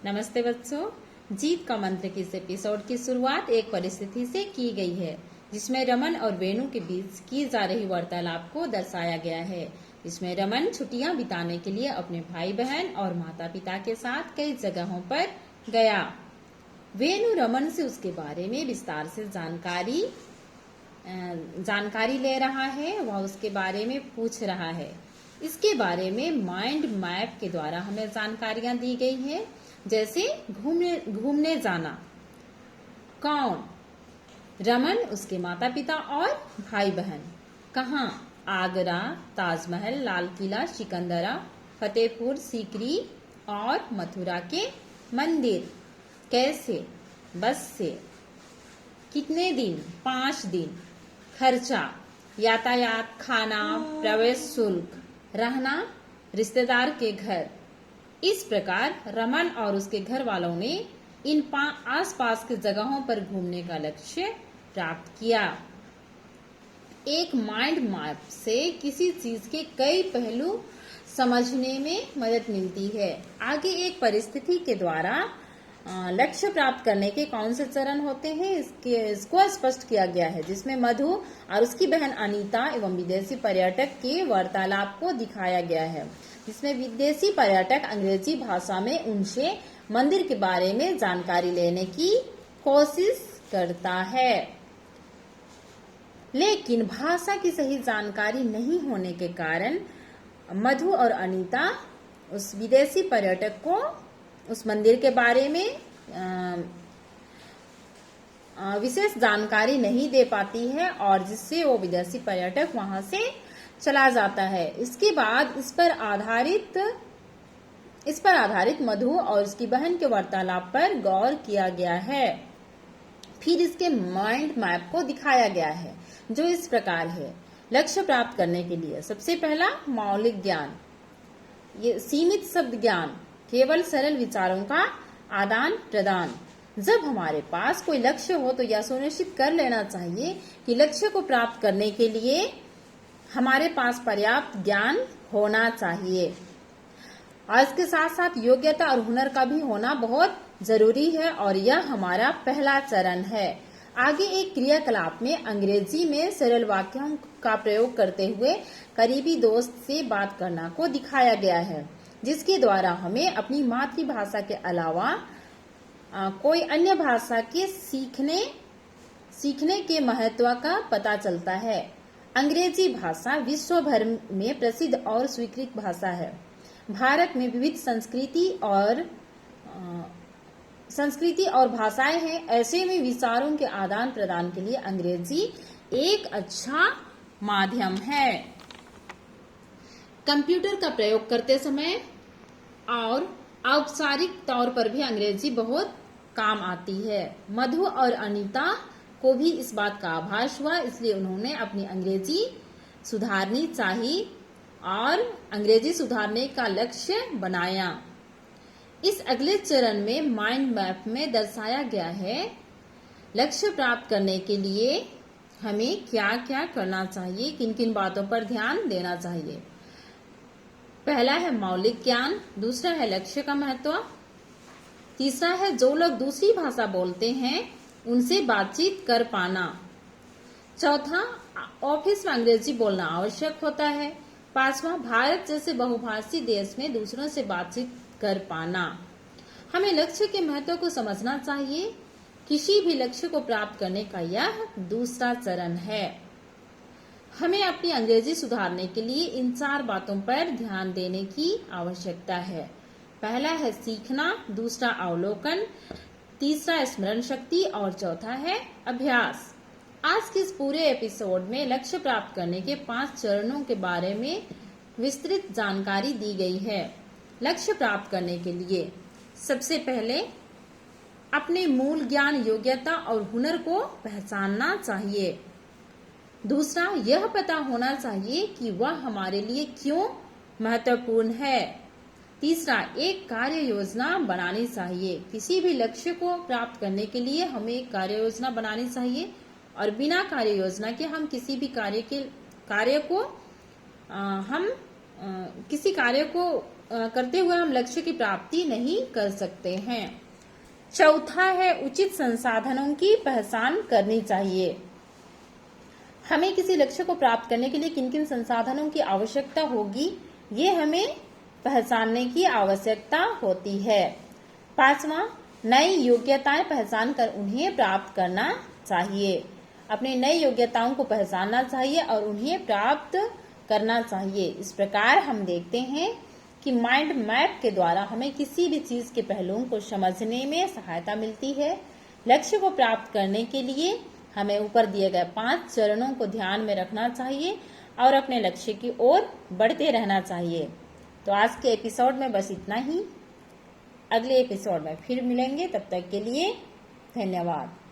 नमस्ते बच्चों। जीत का मंत्र की इस एपिसोड की शुरुआत एक परिस्थिति से की गई है जिसमें रमन और वेणु के बीच की जा रही वार्तालाप को दर्शाया गया है। इसमें रमन छुट्टियां बिताने के लिए अपने भाई बहन और माता पिता के साथ कई जगहों पर गया। वेणु रमन से उसके बारे में विस्तार से जानकारी ले रहा है। वह उसके बारे में पूछ रहा है। इसके बारे में माइंड मैप के द्वारा हमें जानकारियां दी गई है, जैसे घूमने जाना। कौन? रमन, उसके माता पिता और भाई बहन। कहाँ? आगरा, ताजमहल, लाल किला, सिकंदरा, फतेहपुर सीकरी और मथुरा के मंदिर। कैसे? बस से। कितने दिन? 5 दिन। खर्चा, यातायात, खाना, प्रवेश शुल्क, रहना रिश्तेदार के घर। इस प्रकार रमन और उसके घर वालों ने इन आसपास के जगहों पर घूमने का लक्ष्य प्राप्त किया। एक माइंड मैप से किसी चीज के कई पहलू समझने में मदद मिलती है। आगे एक परिस्थिति के द्वारा लक्ष्य प्राप्त करने के कौन से चरण होते हैं इसको स्पष्ट किया गया है, जिसमें मधु और उसकी बहन अनीता एवं विदेशी पर्यटक के वार्तालाप को दिखाया गया है, जिसमें विदेशी पर्यटक अंग्रेजी भाषा में उनसे मंदिर के बारे में जानकारी लेने की कोशिश करता है, लेकिन भाषा की सही जानकारी नहीं होने के कारण मधु और अनीता उस विदेशी पर्यटक को उस मंदिर के बारे में विशेष जानकारी नहीं दे पाती है और जिससे वो विदेशी पर्यटक वहां से चला जाता है। इसके बाद इस पर आधारित मधु और उसकी बहन के वार्तालाप पर गौर किया गया है। फिर इसके माइंड मैप को दिखाया गया है, जो इस प्रकार है। लक्ष्य प्राप्त करने के लिए सबसे पहला मौलिक ज्ञान, ये सीमित शब्द ज्ञान, केवल सरल विचारों का आदान प्रदान। जब हमारे पास कोई लक्ष्य हो तो यह सुनिश्चित कर लेना चाहिए कि लक्ष्य को प्राप्त करने के लिए हमारे पास पर्याप्त ज्ञान होना चाहिए, और इसके साथ साथ योग्यता और हुनर का भी होना बहुत जरूरी है, और यह हमारा पहला चरण है। आगे एक क्रियाकलाप में अंग्रेजी में सरल वाक्यों का प्रयोग करते हुए करीबी दोस्त से बात करना को दिखाया गया है, जिसके द्वारा हमें अपनी मातृभाषा के अलावा कोई अन्य भाषा के सीखने के महत्व का पता चलता है। अंग्रेजी भाषा विश्व भर में प्रसिद्ध और स्वीकृत भाषा है। भारत में विविध संस्कृति और भाषाएं हैं। ऐसे में विचारों के आदान प्रदान के लिए अंग्रेजी एक अच्छा माध्यम है। कंप्यूटर का प्रयोग करते समय और औपचारिक तौर पर भी अंग्रेजी बहुत काम आती है। मधु और अनीता को भी इस बात का आभास हुआ, इसलिए उन्होंने अपनी अंग्रेजी सुधारनी चाहिए और अंग्रेजी सुधारने का लक्ष्य बनाया। इस अगले चरण में माइंड मैप में दर्शाया गया है लक्ष्य प्राप्त करने के लिए हमें क्या क्या करना चाहिए, किन किन बातों पर ध्यान देना चाहिए। पहला है मौलिक ज्ञान, दूसरा है लक्ष्य का महत्व, तीसरा है जो लोग दूसरी भाषा बोलते हैं उनसे बातचीत कर पाना, चौथा ऑफिस में अंग्रेजी बोलना आवश्यक होता है, पांचवा भारत जैसे बहुभाषी देश में दूसरों से बातचीत कर पाना। हमें लक्ष्य के महत्व को समझना चाहिए। किसी भी लक्ष्य को प्राप्त करने का यह दूसरा चरण है। हमें अपनी अंग्रेजी सुधारने के लिए इन 4 बातों पर ध्यान देने की आवश्यकता है। पहला है सीखना, दूसरा अवलोकन, तीसरा स्मरण शक्ति और चौथा है अभ्यास। आज के इस पूरे एपिसोड में लक्ष्य प्राप्त करने के 5 चरणों के बारे में विस्तृत जानकारी दी गई है। लक्ष्य प्राप्त करने के लिए सबसे पहले अपने मूल ज्ञान, योग्यता और हुनर को पहचानना चाहिए। दूसरा, यह पता होना चाहिए कि वह हमारे लिए क्यों महत्वपूर्ण है। तीसरा, एक कार्य योजना बनानी चाहिए। किसी भी लक्ष्य को प्राप्त करने के लिए हमें एक कार्य योजना बनानी चाहिए, और बिना कार्य योजना के हम किसी भी किसी कार्य को करते हुए हम लक्ष्य की प्राप्ति नहीं कर सकते हैं। चौथा है उचित संसाधनों की पहचान करनी चाहिए। हमें किसी लक्ष्य को प्राप्त करने के लिए किन किन संसाधनों की आवश्यकता होगी, ये हमें पहचानने की आवश्यकता होती है। पांचवा, नई योग्यताएं पहचान कर उन्हें प्राप्त करना चाहिए। अपनी नई योग्यताओं को पहचानना चाहिए और उन्हें प्राप्त करना चाहिए। इस प्रकार हम देखते हैं कि माइंड मैप के द्वारा हमें किसी भी चीज के पहलुओं को समझने में सहायता मिलती है। लक्ष्य को प्राप्त करने के लिए हमें ऊपर दिए गए 5 चरणों को ध्यान में रखना चाहिए और अपने लक्ष्य की ओर बढ़ते रहना चाहिए। तो आज के एपिसोड में बस इतना ही। अगले एपिसोड में फिर मिलेंगे, तब तक के लिए धन्यवाद।